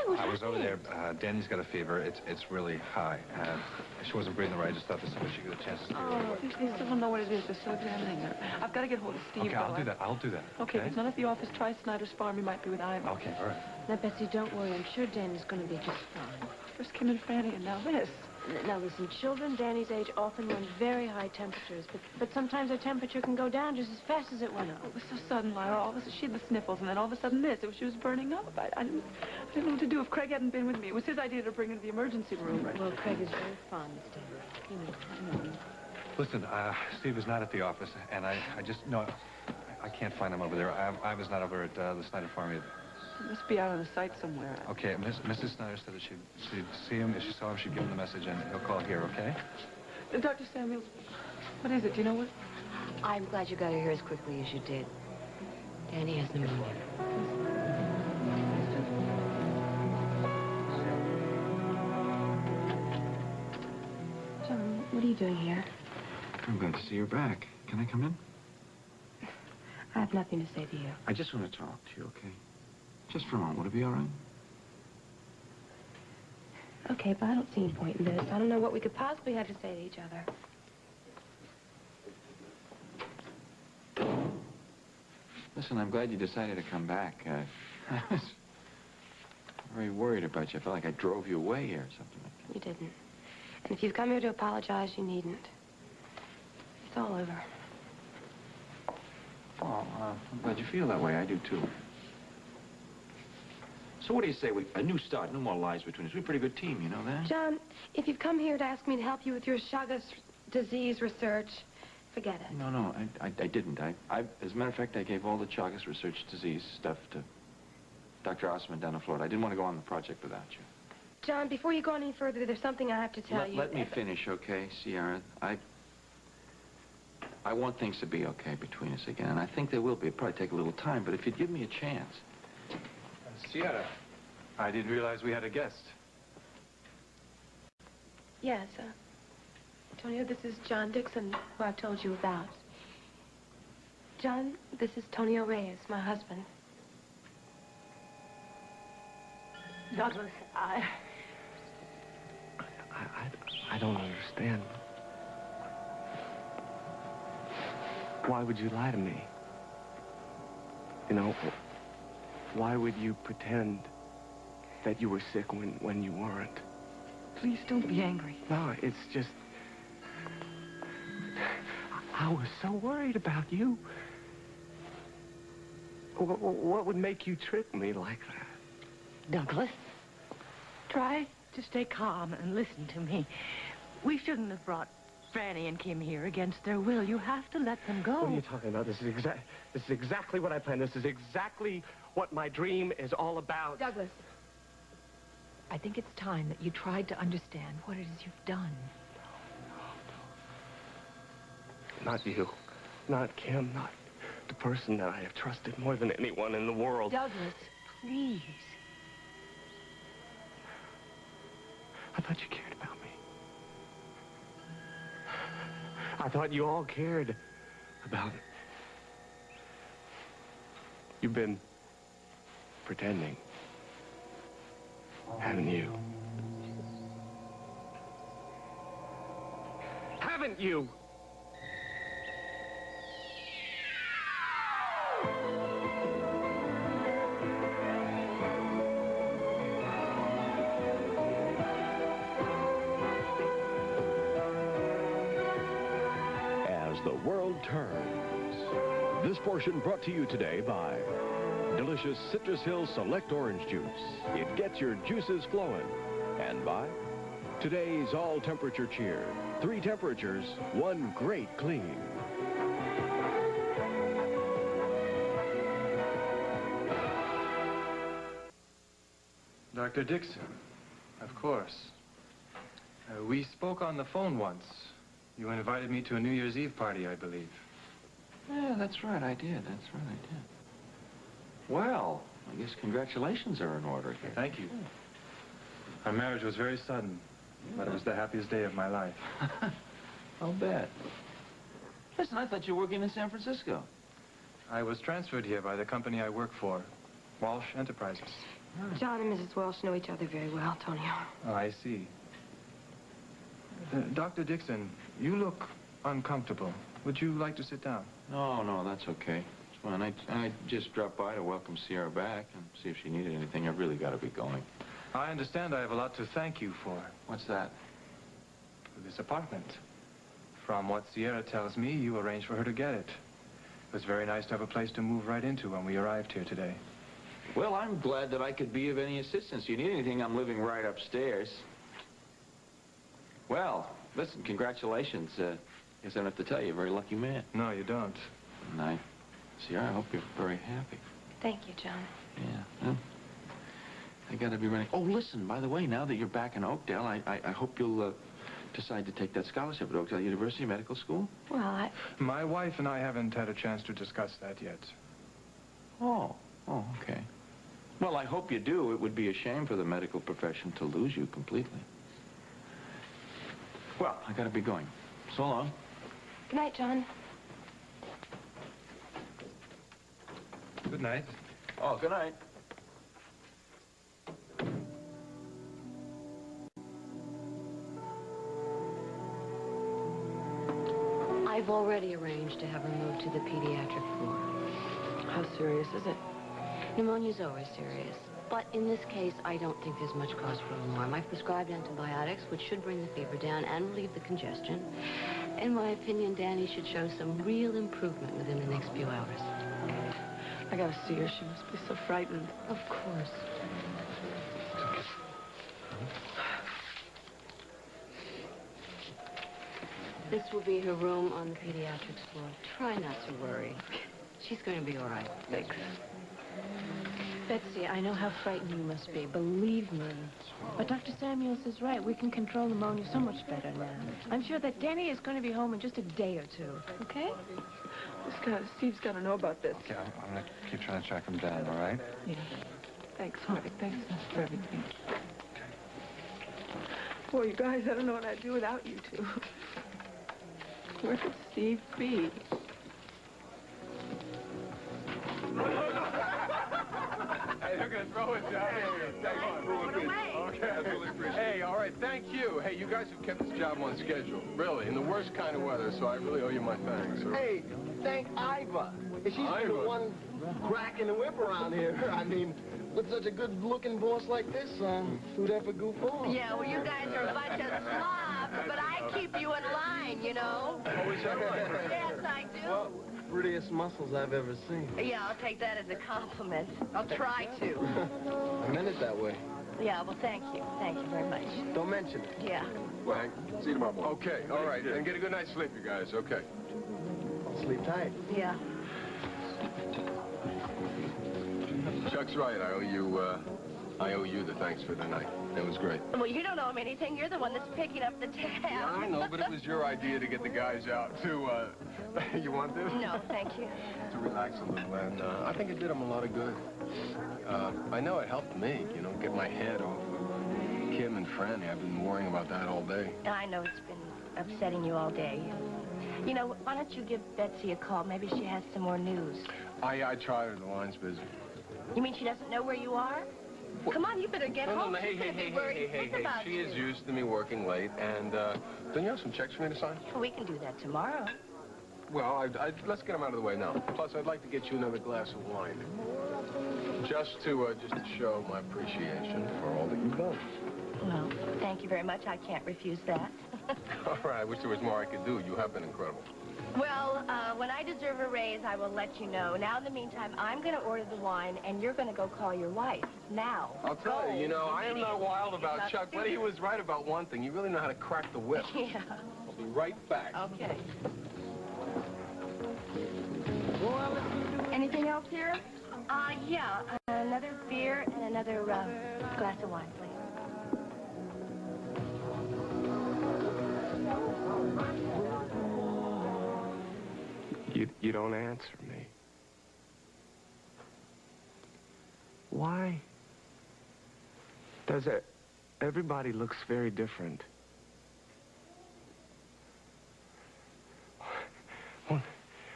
What I was over happened? there. Danny's got a fever. It's really high. She wasn't breathing right. I just thought this somebody should get a chance to see her. They still don't know what it is. They're still examining her. I've got to get hold of Steve. Okay, I'll do that. I'll do that. Okay, if it's not at the office, try Snyder's farm. He might be with Ivan. Okay, all right. Now, Betsy, don't worry. I'm sure Danny's going to be just fine. First Kim and Franny, and now this. Now, listen, children Danny's age often run very high temperatures, but sometimes their temperature can go down just as fast as it went up. It was so sudden, Lyra. All of a sudden, she had the sniffles, and then all of a sudden this. She was burning up. I didn't know what to do if Craig hadn't been with me. It was his idea to bring her to the emergency room. Well, Craig is very fond of Danny. You know. Listen, Steve is not at the office, and I just, no, I can't find him over there. I was not over at the Snyder farm either. He must be out on the site somewhere. Okay, Mrs. Snyder said that she'd see him. If she saw him, she'd give him the message, and he'll call here, okay? Dr. Samuels, what is it? Do you know what? I'm glad you got her here as quickly as you did. Danny has pneumonia. John, what are you doing here? I'm glad to see you're back. Can I come in? I have nothing to say to you. I just want to talk to you, okay? Just for a moment. Would it be all right? Okay, but I don't see any point in this. I don't know what we could possibly have to say to each other. Listen, I'm glad you decided to come back. I was very worried about you. I felt like I drove you away or something like that. You didn't. And if you've come here to apologize, you needn't. It's all over. Oh, I'm glad you feel that way. I do, too. So what do you say? A new start, no more lies between us. We're a pretty good team, you know that? John, if you've come here to ask me to help you with your Chagas disease research, forget it. No, I didn't. As a matter of fact, I gave all the Chagas research disease stuff to Dr. Osman down in Florida. I didn't want to go on the project without you. John, before you go any further, there's something I have to tell you. Let me finish, okay, Sierra? I want things to be okay between us again, and I think there will be. It'll probably take a little time, but if you'd give me a chance. Sierra, I didn't realize we had a guest. Yes, Tonio, this is John Dixon, who I've told you about. John, this is Tonio Reyes, my husband. Douglas, I don't understand. Why would you lie to me? You know, why would you pretend that you were sick when you weren't? please don't be angry. No, it's just... I was so worried about you. What would make you trick me like that? Douglas, try to stay calm and listen to me. We shouldn't have brought Franny and Kim here against their will. You have to let them go. What are you talking about? This is exactly what I planned. This is exactly what my dream is all about. Douglas. I think it's time that you tried to understand what it is you've done. Not you. Not Kim. Not the person that I have trusted more than anyone in the world. Douglas, please. I thought you cared about me. I thought you all cared about it. You've been pretending, haven't you? Haven't you? As the world turns. This portion brought to you today by delicious Citrus Hill Select Orange Juice. It gets your juices flowing. And by today's all-temperature cheer. 3 temperatures, 1 great clean. Dr. Dixon, of course. We spoke on the phone once. You invited me to a New Year's Eve party, I believe. Yeah, that's right, I did. That's right, I did. Well, I guess congratulations are in order here. Thank you. Our marriage was very sudden, but it was the happiest day of my life. I'll bet. Listen, I thought you were working in San Francisco. I was transferred here by the company I work for, Walsh Enterprises. John and Mrs. Welsh know each other very well, Tonio. Oh, I see. Dr. Dixon, you look uncomfortable. Would you like to sit down? No, that's okay. It's fine. I just dropped by to welcome Sierra back and see if she needed anything. I've really got to be going. I understand I have a lot to thank you for. What's that? For this apartment. From what Sierra tells me, you arranged for her to get it. It was very nice to have a place to move right into when we arrived here today. Well, I'm glad that I could be of any assistance. You need anything, I'm living right upstairs. Well, listen, congratulations. Guess I don't have to tell you, you're a very lucky man. No, you don't. And Sierra, I hope you're very happy. Thank you, John. Yeah, well, I gotta be running. Oh, listen, by the way, now that you're back in Oakdale, I hope you'll decide to take that scholarship at Oakdale University Medical School. Well, My wife and I haven't had a chance to discuss that yet. Oh, okay. Well, I hope you do. It would be a shame for the medical profession to lose you completely. Well, I gotta be going. So long. Good night, John. Good night. Oh, good night. I've already arranged to have her moved to the pediatric floor. How serious is it? Pneumonia's always serious. But in this case, I don't think there's much cause for alarm. I've prescribed antibiotics, which should bring the fever down and relieve the congestion. In my opinion, Danny should show some real improvement within the next few hours. I gotta see her. She must be so frightened. Of course. This will be her room on the pediatrics floor. Try not to worry. She's going to be all right. Thanks. Betsy, I know how frightened you must be. Believe me. But Dr. Samuels is right. We can control pneumonia so much better now. I'm sure that Danny is going to be home in just a day or two. Okay? Steve's got to know about this. Okay, I'm going to keep trying to track him down, all right? Yeah. Thanks, Harvey. Thanks for everything. Boy, you guys, I don't know what I'd do without you two. Where could Steve be? Hey, they're going to throw it down here. Okay, I really appreciate it. Hey, all right, thank you. Hey, you guys have kept this job on schedule, really, in the worst kind of weather, so I really owe you my thanks. Hey, thank Iva. She's been the one cracking the whip around here. I mean, with such a good-looking boss like this, who'd ever goof off? Yeah, well, you guys are a bunch of slobs, but I keep you in line, you know? Oh, is that right? Yes, I do. Well, prettiest muscles I've ever seen. Yeah, I'll take that as a compliment. I'll try to. I meant it that way. Yeah, well, thank you. Thank you very much. Don't mention it. Yeah. Well, see you tomorrow morning. Okay, all right, and get a good night's sleep, you guys, okay? I'll sleep tight. Yeah. Chuck's right. I owe you the thanks for the night. It was great. Well, you don't owe me anything. You're the one that's picking up the tab. Yeah, I know, but it was your idea to get the guys out to, you want this? No, thank you. To relax a little, and I think it did them a lot of good. I know it helped me, you know, get my head off of Kim and Franny. I've been worrying about that all day. I know it's been upsetting you all day. You know, why don't you give Betsy a call? Maybe she has some more news. I tried her. The line's busy. You mean she doesn't know where you are? What? Come on, you better get home. No, hey, she is used to me working late, and don't you have some checks for me to sign? Well, we can do that tomorrow. Well, let's get them out of the way now. Plus, I'd like to get you another glass of wine. Just to show my appreciation for all that you've done. Well, thank you very much. I can't refuse that. All right, I wish there was more I could do. You have been incredible. Well, when I deserve a raise, I will let you know. Now, in the meantime, I'm going to order the wine, and you're going to go call your wife. Now. I'll tell you, you know, I am not wild about Chuck, but he was right about one thing. You really know how to crack the whip. Yeah. I'll be right back. Okay. Anything else here? Yeah. Another beer and another glass of wine, please. You don't answer me. Why? Does it? Everybody looks very different.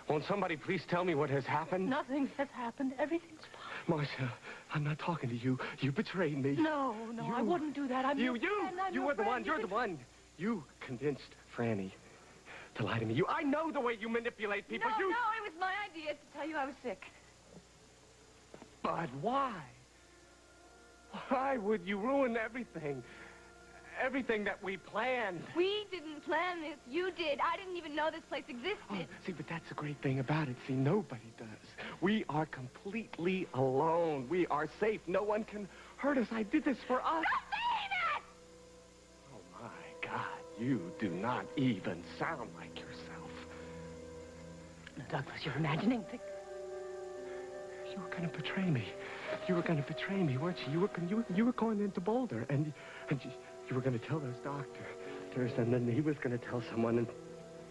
Won't somebody please tell me what has happened? Nothing has happened. Everything's fine. Marcia, I'm not talking to you. You betrayed me. No, I wouldn't do that. You were the one. You're the one. You convinced Franny to lie to me. I know the way you manipulate people. No, it was my idea to tell you I was sick. But why? Why would you ruin everything? Everything that we planned. We didn't plan this. You did. I didn't even know this place existed. Oh, see, but that's the great thing about it. See, nobody does. We are completely alone. We are safe. No one can hurt us. I did this for us. Stop saying that! Oh, my God. You do not even sound like yourself. No, Douglas, you're imagining things. You were going to betray me. You were going to betray me, weren't you? You were going into Boulder, and you were going to tell those doctors, and then he was going to tell someone,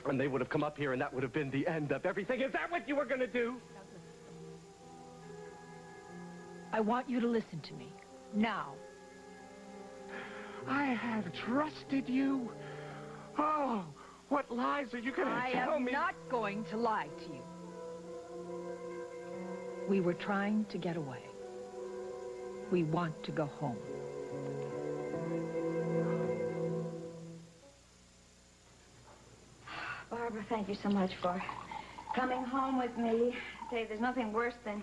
and they would have come up here, and that would have been the end of everything. Is that what you were going to do? I want you to listen to me. Now. I have trusted you. Oh, what lies are you going to tell me? I am not going to lie to you. We were trying to get away. We want to go home. Barbara, thank you so much for coming home with me. Say, there's nothing worse than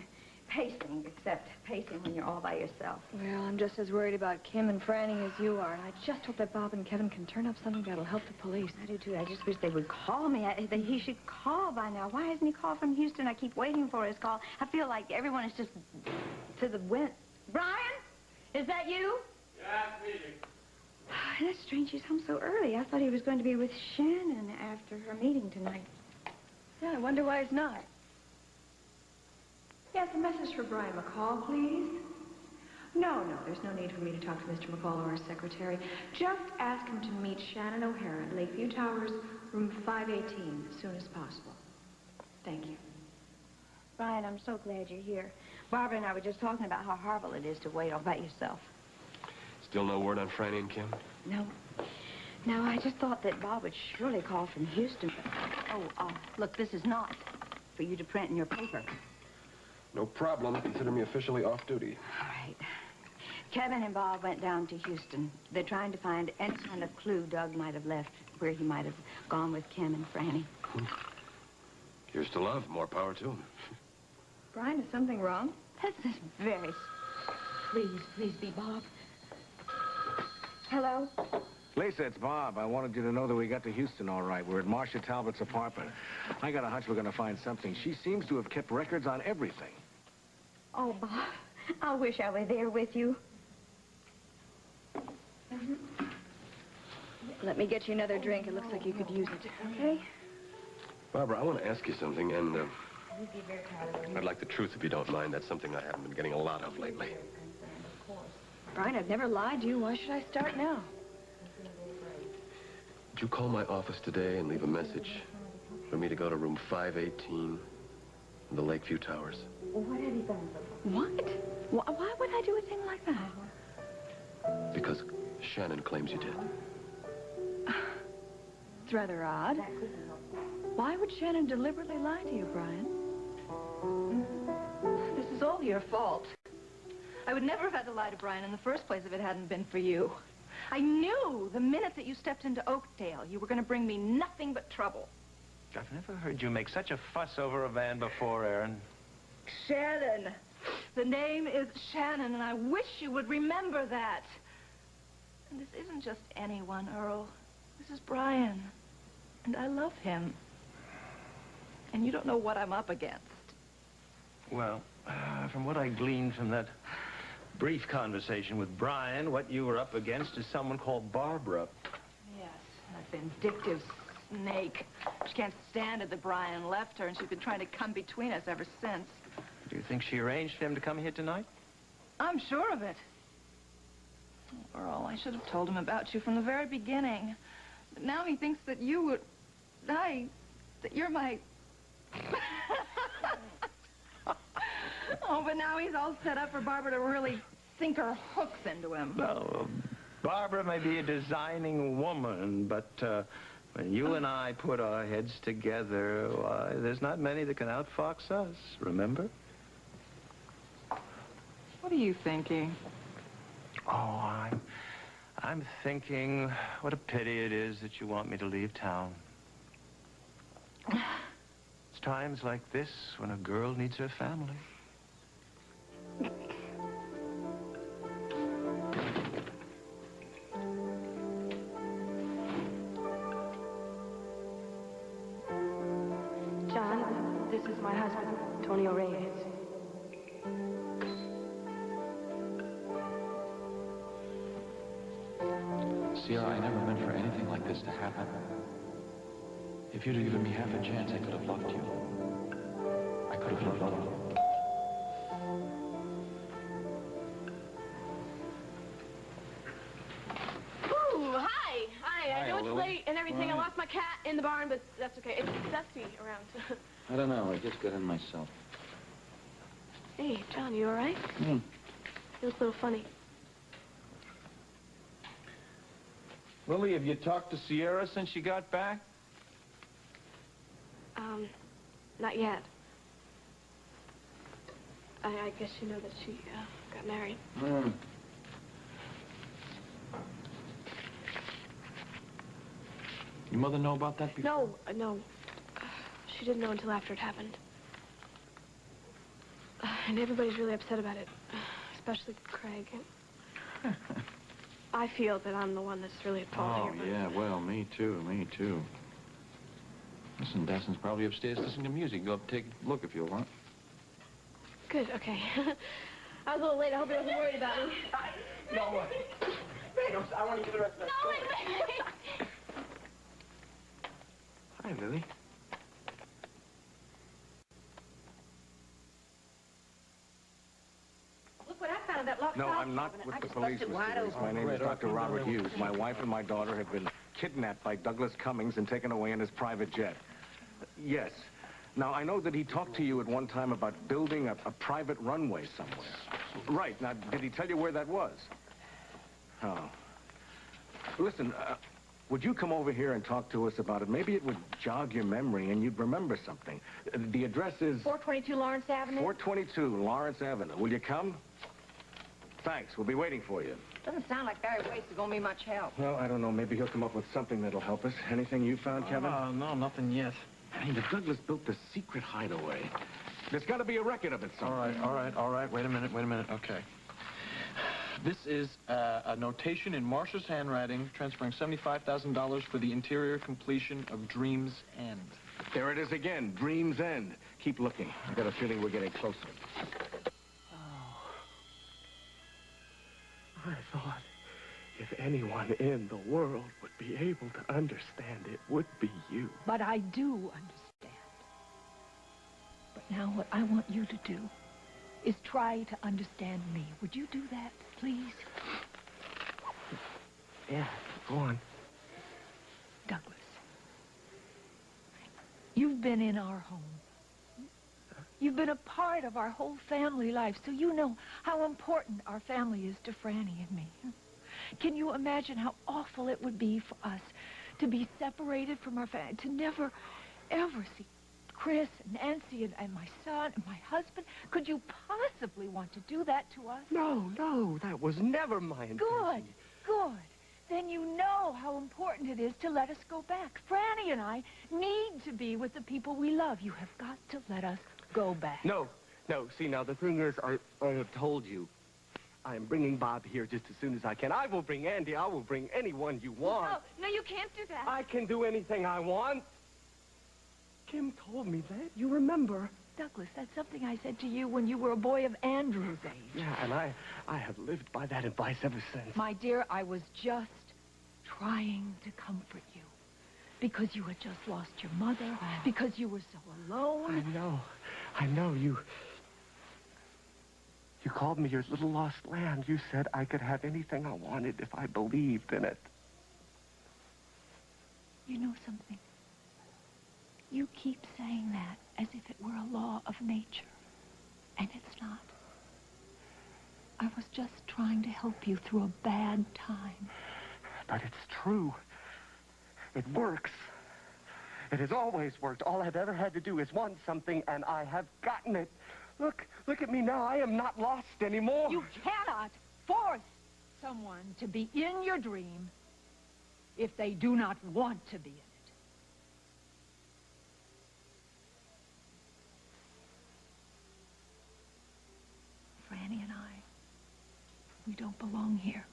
pacing, except pacing when you're all by yourself. Well, I'm just as worried about Kim and Franny as you are, and I just hope that Bob and Kevin can turn up something that'll help the police. I do, too. I just wish they would call me. He should call by now. Why hasn't he called from Houston? I keep waiting for his call. I feel like everyone is just to the wind. Brian? Is that you? Yeah, it's me. That's strange. He's home so early. I thought he was going to be with Shannon after her meeting tonight. Yeah, I wonder why he's not. Yes, a message for Brian McCall, please. No, there's no need for me to talk to Mr. McCall or his secretary. Just ask him to meet Shannon O'Hara at Lakeview Towers, room 518, as soon as possible. Thank you. Brian, I'm so glad you're here. Barbara and I were just talking about how horrible it is to wait all by yourself. Still no word on Franny and Kim? No. No, I just thought that Bob would surely call from Houston. Look, this is not for you to print in your paper. No problem. Consider me officially off duty. All right. Kevin and Bob went down to Houston. They're trying to find any kind of clue Doug might have left, where he might have gone with Kim and Franny. Here's to love. More power to him. Brian, is something wrong? This is very... Please be Bob. Hello? Lisa, it's Bob. I wanted you to know that we got to Houston all right. We're at Marcia Talbot's apartment. I got a hunch we're going to find something. She seems to have kept records on everything. Oh, Bob, I wish I were there with you. Let me get you another drink. It looks like you could use it, okay? Barbara, I want to ask you something, and I'd like the truth if you don't mind. That's something I haven't been getting a lot of lately. Brian, I've never lied to you. Why should I start now? Did you call my office today and leave a message for me to go to room 518 in the Lakeview Towers? What have you done? What? Why would I do a thing like that? Because Shannon claims you did. It's rather odd. Why would Shannon deliberately lie to you, Brian? This is all your fault. I would never have had to lie to Brian in the first place if it hadn't been for you. I knew the minute that you stepped into Oakdale, you were going to bring me nothing but trouble. I've never heard you make such a fuss over a van before, Aaron. Shannon. The name is Shannon, and I wish you would remember that. And this isn't just anyone, Earl. This is Brian. And I love him. And you don't know what I'm up against. Well, from what I gleaned from that brief conversation with Brian, what you were up against is someone called Barbara. Yes, that vindictive snake. She can't stand it that Brian left her, and she's been trying to come between us ever since. Do you think she arranged for him to come here tonight? I'm sure of it. Oh, Earl, I should have told him about you from the very beginning. But now he thinks that you would... that you're my... Oh, but now he's all set up for Barbara to really sink her hooks into him. Well, Barbara may be a designing woman, but when you and I put our heads together, why, there's not many that can outfox us, remember? What are you thinking? Oh, I'm thinking what a pity it is that you want me to leave town. It's times like this when a girl needs her family. John, this is my husband, Tony Reyes. Sierra, I never meant for anything like this to happen. If you'd have given me half a chance, I could have loved you. I could have loved you. Ooh, hi. I know it's late and everything. I lost my cat in the barn, but that's okay. It's dusty around. I don't know. I just got in myself. Hey, John, you all right? You look a little funny. Lily, have you talked to Sierra since she got back? Not yet. I guess you know that she got married. Your mother know about that before? No. She didn't know until after it happened. And everybody's really upset about it, especially Craig. I feel that I'm the one that's really at fault here. Oh, yeah, well, me too. Listen, Dasson's probably upstairs listening to music. Go up and take a look if you want. Good, okay. I was a little late. I hope he wasn't worried about me. No, I want to get the rest of that story. Wait. Hi, Lily. Look what I found in that locked No, file I'm not cabinet. with I the just police, busted Mr. wide Reese. open. My name is Dr. Robert Hughes. My wife and my daughter have been kidnapped by Douglas Cummings and taken away in his private jet. Yes. Now, I know that he talked to you at one time about building a private runway somewhere. Right. Now, did he tell you where that was? Oh. Listen, would you come over here and talk to us about it? Maybe it would jog your memory and you'd remember something. The address is... 422 Lawrence Avenue? 422 Lawrence Avenue. Will you come? Thanks. We'll be waiting for you. Doesn't sound like Barry Waits is going to be much help. Well, I don't know. Maybe he'll come up with something that'll help us. Anything you found, Kevin? No, nothing yet. Hey, the Douglas built this secret hideaway. There's got to be a record of it somewhere. All right. Wait a minute. Okay. This is a notation in Marcia's handwriting transferring $75,000 for the interior completion of Dream's End. There it is again, Dream's End. Keep looking. I got a feeling we're getting closer. I thought if anyone in the world would be able to understand, it would be you. But I do understand. But now what I want you to do is try to understand me. Would you do that, please? Yeah, go on. Douglas, you've been in our home. You've been a part of our whole family life, so you know how important our family is to Franny and me. Can you imagine how awful it would be for us to be separated from our family, to never, ever see Chris and Nancy and my son and my husband? Could you possibly want to do that to us? No, that was never my intention. Good. Then you know how important it is to let us go back. Franny and I need to be with the people we love. You have got to let us go back. No. See, now, the thing is, I have told you, I am bringing Bob here just as soon as I can. I will bring Andy. I will bring anyone you want. No, you can't do that. I can do anything I want. Kim told me that. You remember? Douglas, that's something I said to you when you were a boy of Andrew's age. Yeah, and I have lived by that advice ever since. My dear, I was just trying to comfort you. Because you had just lost your mother. Because you were so alone. I know. You called me your little lost lamb. You said I could have anything I wanted if I believed in it. You know something? You keep saying that as if it were a law of nature. And it's not. I was just trying to help you through a bad time. But it's true. It works. It has always worked. All I've ever had to do is want something, and I have gotten it. Look at me now. I am not lost anymore. You cannot force someone to be in your dream if they do not want to be in it. Franny and I, we don't belong here.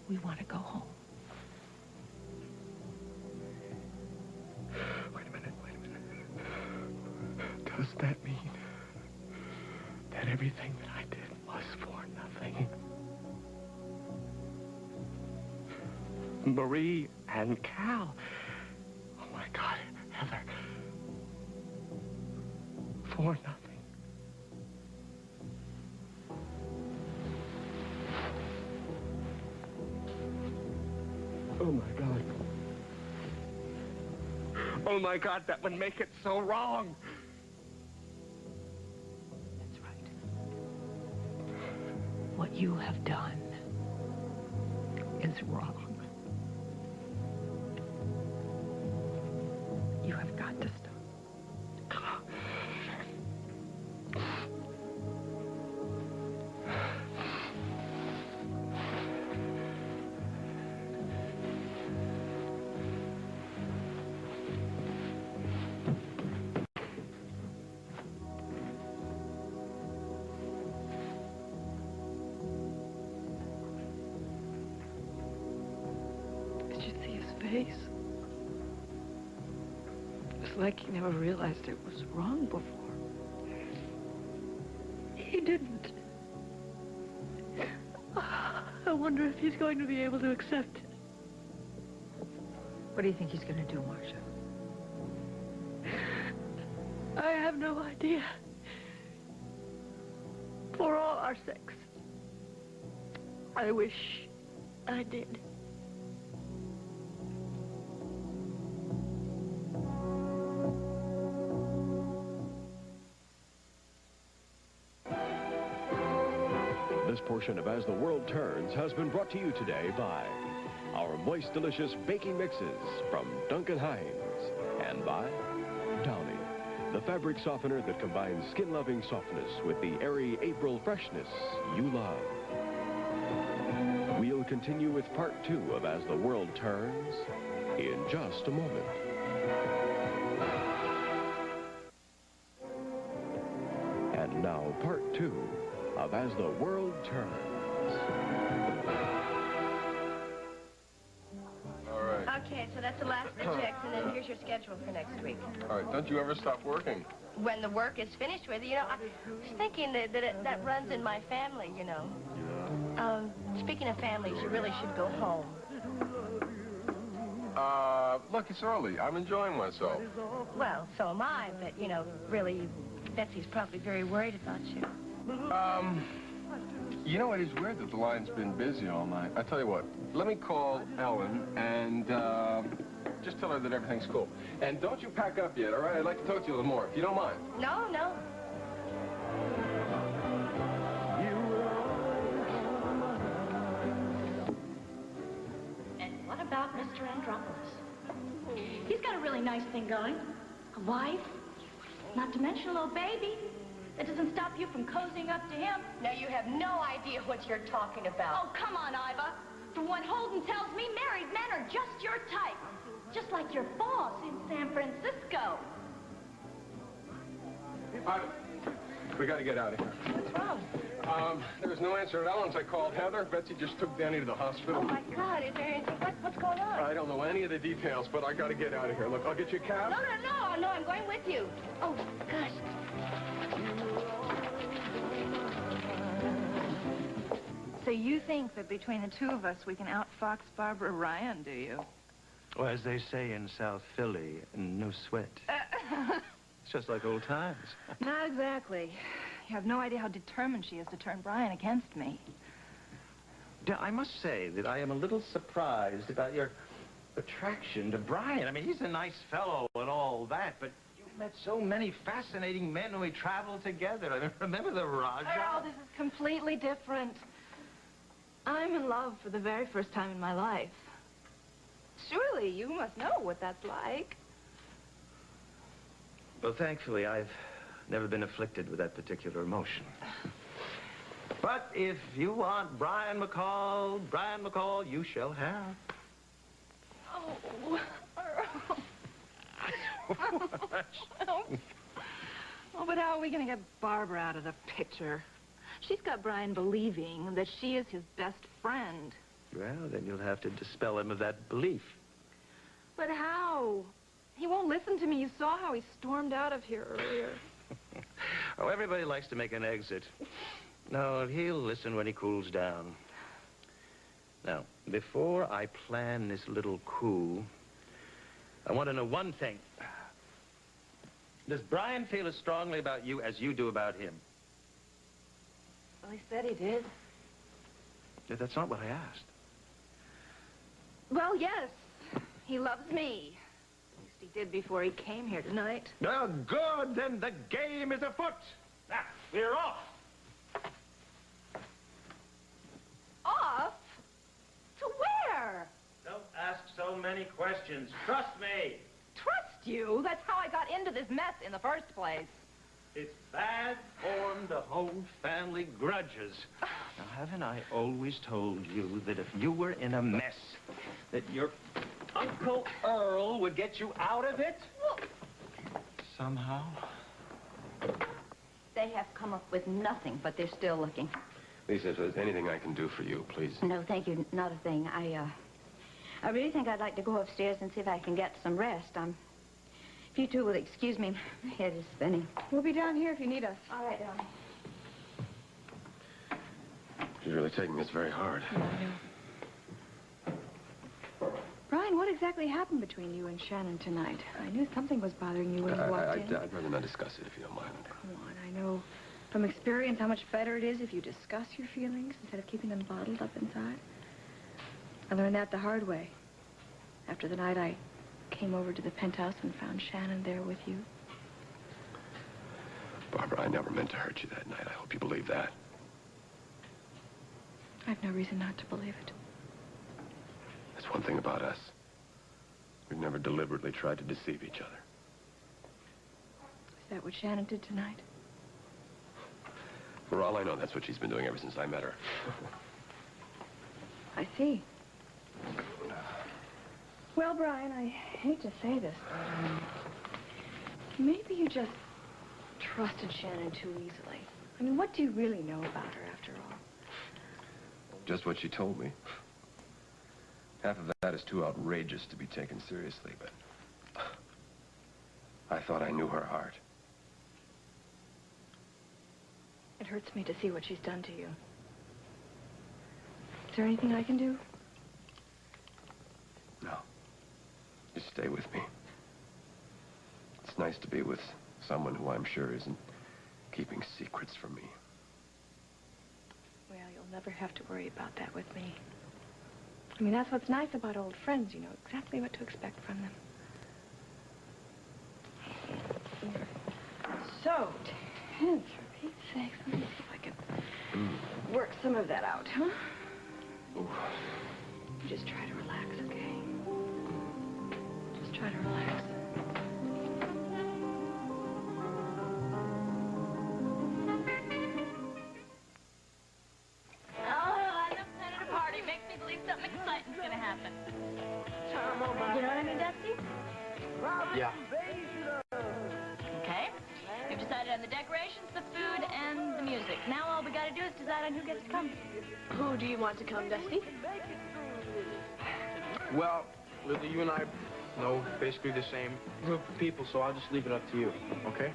We want to go home. Wait a minute. Does that mean that everything that I did was for nothing? Marie and Cal. Oh, my God, Heather. For nothing. Oh, my God. Oh, my God, that would make it so wrong. That's right. What you have done is wrong. You have got to stop. Face. It's like he never realized it was wrong before. He didn't. I wonder if he's going to be able to accept it. What do you think he's going to do, Marcia? I have no idea. For all our sakes, I wish I did. This portion of As the World Turns has been brought to you today by our moist, delicious baking mixes from Duncan Hines and by Downy, the fabric softener that combines skin-loving softness with the airy April freshness you love. We'll continue with part 2 of As the World Turns in just a moment. And now part 2 of As the World Turns. All right. Okay, so that's the last of the checks, and then here's your schedule for next week. All right, don't you ever stop working. When the work is finished with, you know, I was thinking that runs in my family, you know. Speaking of families, you really should go home. Look, it's early. I'm enjoying myself. Well, so am I, but, you know, really, Betsy's probably very worried about you. You know, it is weird that the line's been busy all night. I tell you what, let me call Ellen and just tell her that everything's cool. And don't you pack up yet, all right? I'd like to talk to you a little more, if you don't mind. No, no. And what about Mr. Andropoulos? He's got a really nice thing going. A wife, not to mention a little baby. That doesn't stop you from cozying up to him. Now, you have no idea what you're talking about. Oh, come on, Iva. From what Holden tells me, married men are just your type. Just like your boss in San Francisco. We got to get out of here. What's wrong? There was no answer at Ellen's. I called Heather. Betsy just took Danny to the hospital. Oh, my God. Is there anything? What's going on? I don't know any of the details, but I got to get out of here. Look, I'll get you a cab. No, I'm going with you. Oh, gosh. So you think that between the two of us, we can outfox Barbara Ryan, do you? Well, as they say in South Philly, no sweat. It's just like old times. Not exactly. You have no idea how determined she is to turn Brian against me. I must say that I am a little surprised about your attraction to Brian. I mean, he's a nice fellow and all that, but you've met so many fascinating men when we traveled together. I mean, remember the Raja? Oh, this is completely different. I'm in love for the very first time in my life. Surely you must know what that's like. Well, thankfully, I've never been afflicted with that particular emotion. But if you want Brian McCall, you shall have. Oh, Oh, but how are we going to get Barbara out of the picture? She's got Brian believing that she is his best friend. Well, then you'll have to dispel him of that belief. But how? He won't listen to me. You saw how he stormed out of here earlier. Oh, everybody likes to make an exit. No, he'll listen when he cools down. Now, before I plan this little coup, I want to know one thing. Does Brian feel as strongly about you as you do about him? Well, he said he did. Yeah, that's not what I asked. Well, yes. He loves me. At least he did before he came here tonight. Well, good. Then the game is afoot. Now, we're off. Off? To where? Don't ask so many questions. Trust me. Trust you? That's how I got into this mess in the first place. It's bad form to hold family grudges. Now, haven't I always told you that if you were in a mess, that your Uncle Earl would get you out of it? Well, somehow. They have come up with nothing, but they're still looking. Lisa, if there's anything I can do for you, please. No, thank you. Not a thing. I really think I'd like to go upstairs and see if I can get some rest. If you two will excuse me, my head is spinning. We'll be down here if you need us. All right, darling. She's really taking this very hard. I know. Brian, what exactly happened between you and Shannon tonight? I knew something was bothering you when you walked in. I'd rather not discuss it, if you don't mind. Come on, I know from experience how much better it is if you discuss your feelings instead of keeping them bottled up inside. I learned that the hard way. After the night I came over to the penthouse and found Shannon there with you. Barbara, I never meant to hurt you that night. I hope you believe that. I have no reason not to believe it. That's one thing about us. We've never deliberately tried to deceive each other. Is that what Shannon did tonight? For all I know, that's what she's been doing ever since I met her. I see. Well, Brian, I hate to say this, but maybe you just trusted Shannon too easily. I mean, what do you really know about her, after all? Just what she told me. Half of that is too outrageous to be taken seriously, but I thought I knew her heart. It hurts me to see what she's done to you. Is there anything I can do? No. Just stay with me. It's nice to be with someone who I'm sure isn't keeping secrets from me. Well, you'll never have to worry about that with me. I mean, that's what's nice about old friends. You know exactly what to expect from them. So tense, for Pete's sake. Let me see if I can work some of that out, huh? Ooh. Just try to relax, okay? Just try to relax. You know what I mean, Dusty? Yeah. Okay. We've decided on the decorations, the food, and the music. Now all we gotta do is decide on who gets to come. Who do you want to come, Dusty? Well, Lily, you and I know basically the same group of people, so I'll just leave it up to you, okay?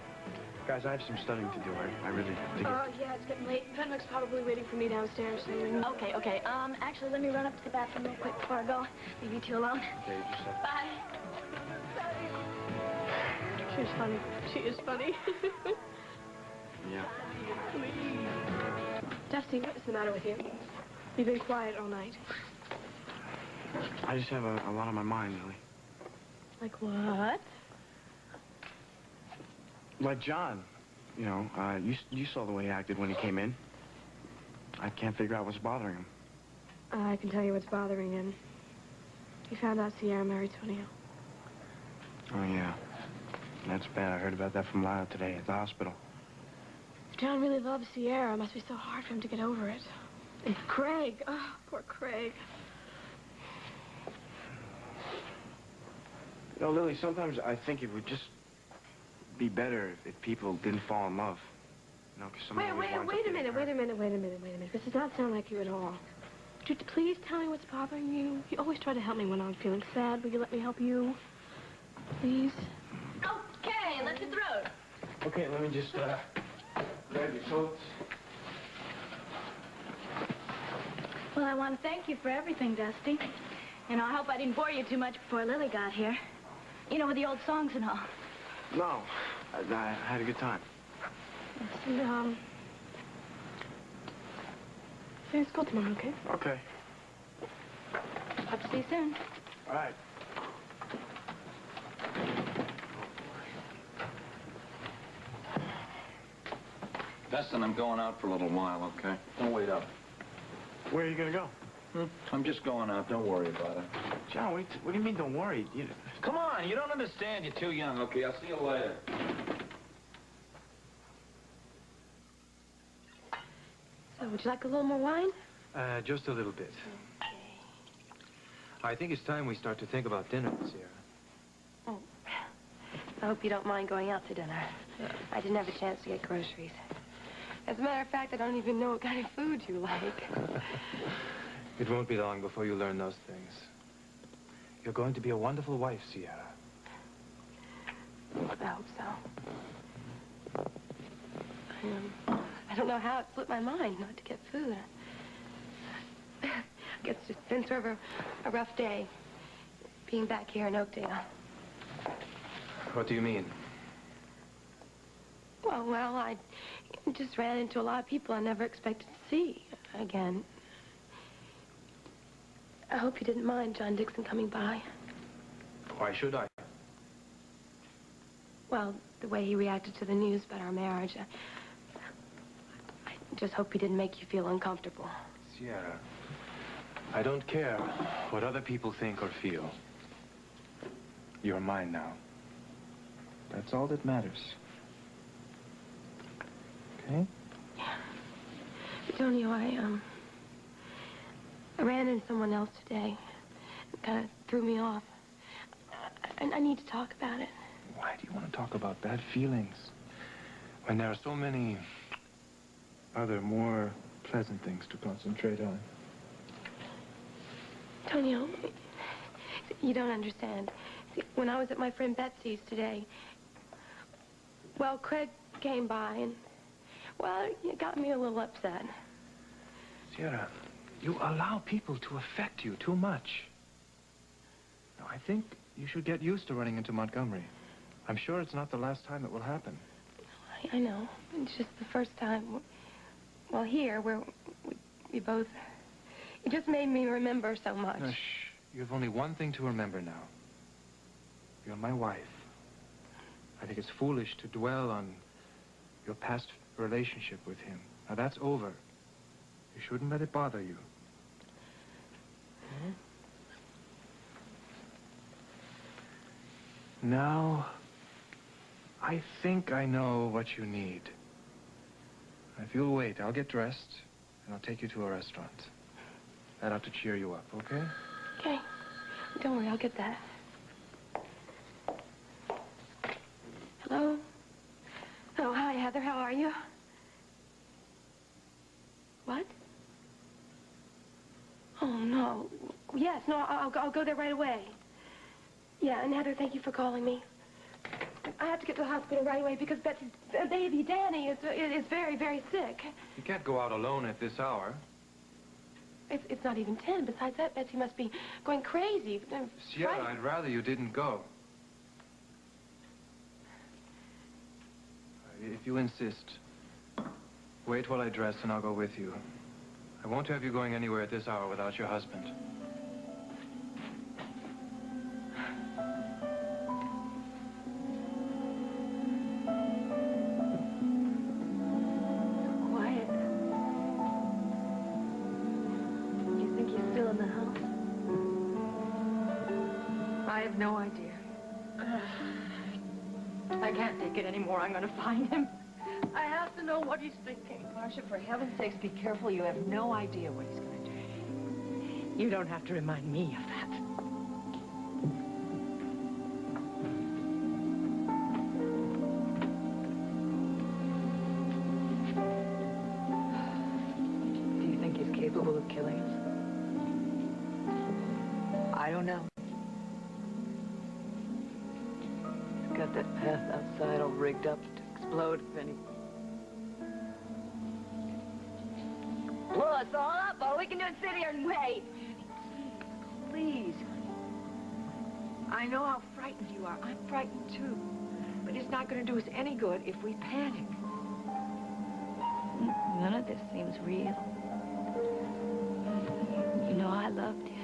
Guys, I have some studying to do. I really think Yeah, it's getting late. Fenwick's probably waiting for me downstairs. Okay. Actually, let me run up to the bathroom real quick before I go. Leave you two alone. Okay, you just have... Bye. She's funny. She is funny. Yeah. Dusty, what is the matter with you? You've been quiet all night. I just have a lot on my mind, Lily. Like what? Like John. You know, you saw the way he acted when he came in. I can't figure out what's bothering him. I can tell you what's bothering him. He found out Sierra married Tonio. Oh, yeah. That's bad. I heard about that from Lyle today at the hospital. John really loves Sierra. It must be so hard for him to get over it. And Craig. Oh, poor Craig. You know, Lily, sometimes I think it would just be better if people didn't fall in love. You know, because someone always winds up Wait a getting minute, hurt. wait a minute. This does not sound like you at all. Would you please tell me what's bothering you? You always try to help me when I'm feeling sad. Will you let me help you? Please? Okay, let's hit the road. Okay, let me just, grab your coats. Well, I want to thank you for everything, Dusty. You know, I hope I didn't bore you too much before Lily got here. You know, with the old songs and all. No, I had a good time. And, see you at school tomorrow, okay? Okay. Hope to see you soon. All right. Dustin, I'm going out for a little while, okay? Don't wait up. Where are you gonna go? I'm just going out. Don't worry about it. John, what do you mean, don't worry? Come on, you don't understand. You're too young, okay? I'll see you later. So, would you like a little more wine? Just a little bit. I think it's time we start to think about dinner, Sierra. Oh, I hope you don't mind going out to dinner. I didn't have a chance to get groceries. As a matter of fact, I don't even know what kind of food you like. It won't be long before you learn those things. You're going to be a wonderful wife, Sierra. I hope so. I don't know how it slipped my mind not to get food. I guess it's been sort of a rough day, being back here in Oakdale. What do you mean? Well, I just ran into a lot of people I never expected to see again. I hope you didn't mind John Dixon coming by. Why should I? Well, the way he reacted to the news about our marriage, I just hope he didn't make you feel uncomfortable. Sierra, I don't care what other people think or feel. You're mine now. That's all that matters. Okay? Antonio, I ran into someone else today. It kind of threw me off. I need to talk about it. Why do you want to talk about bad feelings when there are so many other, more pleasant things to concentrate on? Antonio, you don't understand. See, when I was at my friend Betsy's today, well, Craig came by and, well, it got me a little upset. Sierra, you allow people to affect you too much. Now, I think you should get used to running into Montgomery. I'm sure it's not the last time it will happen. I know. It's just the first time, well, here, where we both, it just made me remember so much. Now, shh. You have only one thing to remember now. You're my wife. I think it's foolish to dwell on your past relationship with him. Now, that's over. You shouldn't let it bother you. Okay? Now, I think I know what you need. If you'll wait, I'll get dressed, and I'll take you to a restaurant. That ought to cheer you up, okay? Okay. Don't worry, I'll get that. Hello? Oh, hi, Heather. How are you? What? Oh, no. Yes, no, I'll go there right away. Yeah, and Heather, thank you for calling me. I have to get to the hospital right away because Betsy's baby, Danny, is very, very sick. You can't go out alone at this hour. It's not even 10. Besides that, Betsy must be going crazy. Sierra, I'd rather you didn't go. If you insist, wait while I dress and I'll go with you. I won't have you going anywhere at this hour without your husband. Quiet. You think he's still in the house? I have no idea. I can't take it anymore. I'm going to find him. I have to know what he's thinking. Marcia, for heaven's sakes, be careful. You have no idea what he's going to do. You don't have to remind me of that. Do you think he's capable of killing us? I don't know. He's got that path outside all rigged up to explode if any... Blow us all up. All we can do is sit here and wait. Please. I know how frightened you are. I'm frightened, too. But it's not going to do us any good if we panic. None of this seems real. You know, I loved him.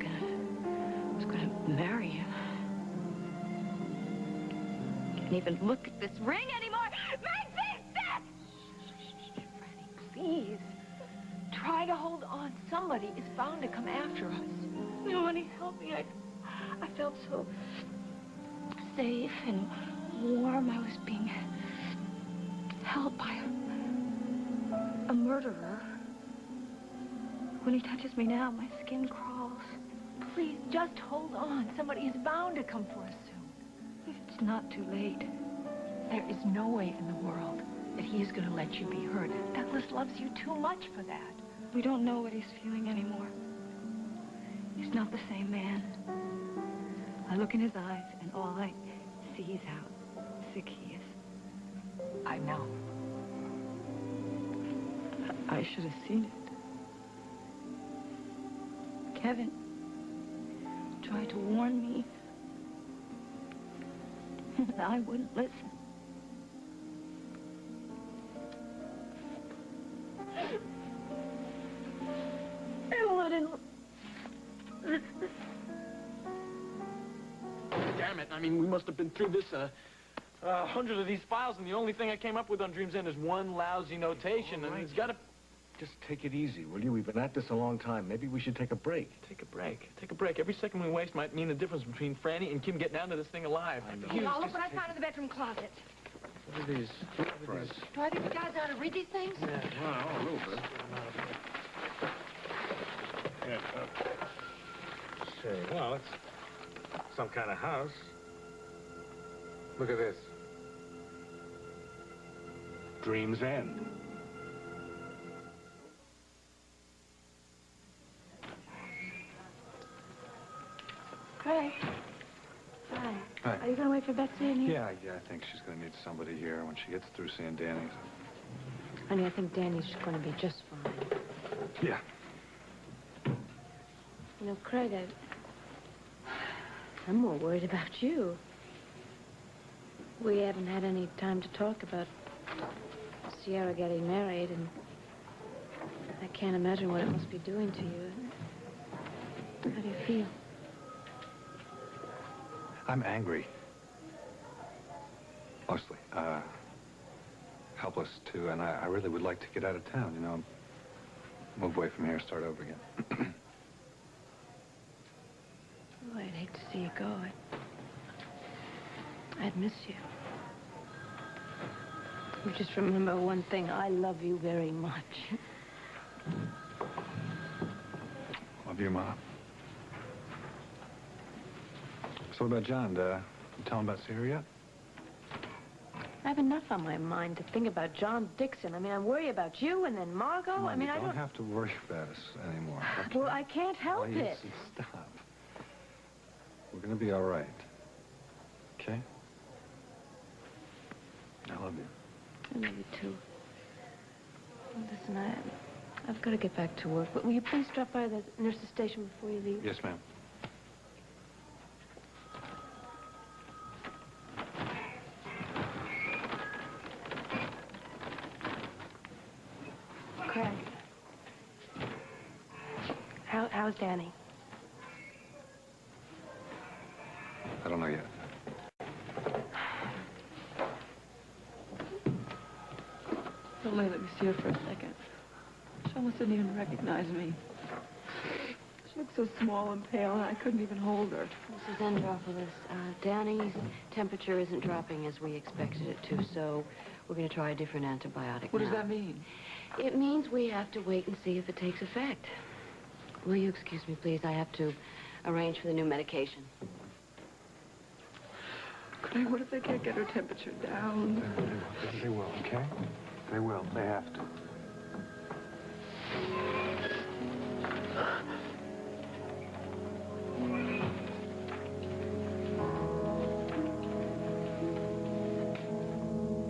I was gonna marry him. Can't even look at this ring anymore. Make me sick! Please. Try to hold on. Somebody is bound to come after us. No, honey, help me. I felt so safe and warm. I was being held by a murderer. When he touches me now, my skin crawls. Please, just hold on. Somebody is bound to come for us soon. It's not too late. There is no way in the world that he is going to let you be hurt. Douglas loves you too much for that. We don't know what he's feeling anymore. He's not the same man. I look in his eyes, and all I see is how sick he is. I know. I should have seen it. Kevin tried to warn me, and I wouldn't listen. Damn it. I mean, we must have been through this 100 of these files, and the only thing I came up with on Dream's End is one lousy notation, and it's got to... Just take it easy, will you? We've been at this a long time. Maybe we should take a break. Take a break. Take a break. Every second we waste might mean the difference between Franny and Kim getting out of this thing alive. I know. Hey, I'll look what I found in the bedroom closet. What are these? Do I think the guys know how to read these things? Yeah. Well, a little bit. Say, well, it's some kind of house. Look at this. Dream's End. Craig. Hi. Hi. Are you going to wait for Betsy in here? Yeah, I think she's going to need somebody here when she gets through seeing Danny. Honey, I think Danny's going to be just fine. Yeah. You know, Craig, I'm more worried about you. We haven't had any time to talk about Sierra getting married, and I can't imagine what it must be doing to you. How do you feel? I'm angry. Mostly. Helpless, too, and I really would like to get out of town, you know. Move away from here, start over again. Oh, I'd hate to see you go. I'd miss you. You just remember one thing. I love you very much. Love you, Ma. So what about John? You tell him about Sierra yet? I have enough on my mind to think about John Dixon. I mean, I worry about you and then Margot. Mom, I mean, you I don't have to worry about us anymore. Okay? Well, I can't help it. Please, stop. We're going to be all right. Okay? I love you. I love you, too. Well, listen, I've got to get back to work. But will you please drop by the nurse's station before you leave? Yes, ma'am. Craig. How's Danny? I don't know yet. Only let me see her for a second. She almost didn't even recognize me. She looked so small and pale, and I couldn't even hold her. Mrs. Andropoulos, Danny's temperature isn't dropping as we expected it to, so we're going to try a different antibiotic What now. does that mean? It means we have to wait and see if it takes effect. Will you excuse me, please? I have to arrange for the new medication. Clay, what if they can't get her temperature down? They will, okay? They will. They have to.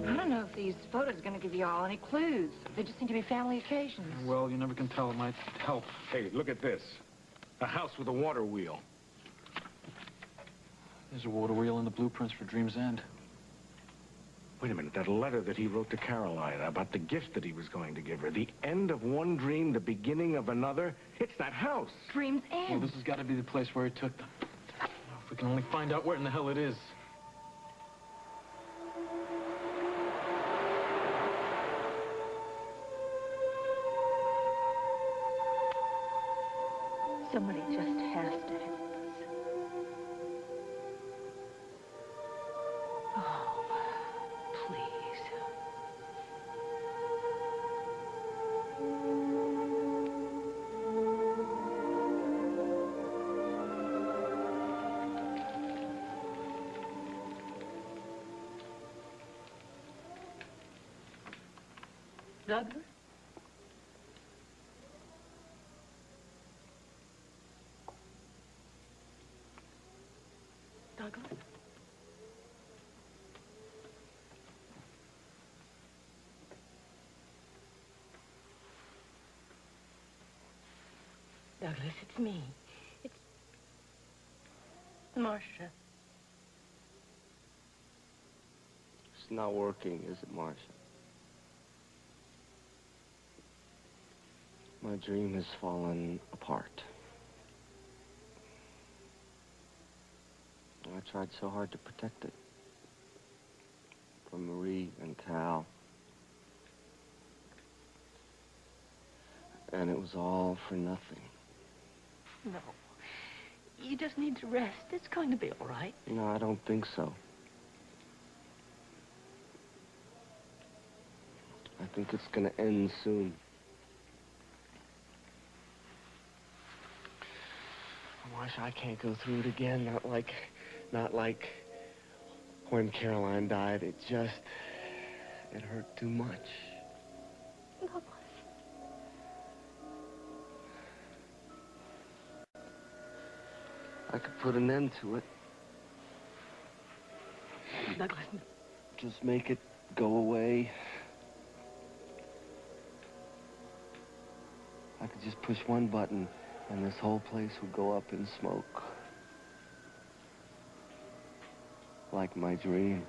I don't know if these photos are going to give you all any clues. They just seem to be family occasions. Well, you never can tell. It might help. Hey, look at this. A house with a water wheel. There's a water wheel in the blueprints for Dream's End. Wait a minute, that letter that he wrote to Caroline about the gift that he was going to give her. The end of one dream, the beginning of another. It's that house. Dream's End. Well, this has got to be the place where he took them. If we can only find out where in the hell it is. Somebody just has to help us. Oh, please. Douglas? Douglas? Douglas, it's me. It's Marcia. It's not working, is it, Marcia? My dream has fallen apart. I tried so hard to protect it. From Marie and Cal. And it was all for nothing. No. You just need to rest. It's going to be all right. No, I don't think so. I think it's gonna end soon. Marcia, I can't go through it again. Not like when Caroline died. It hurt too much. Douglas. I could put an end to it. Douglas. Just make it go away. I could just push one button and this whole place would go up in smoke. Like my dream.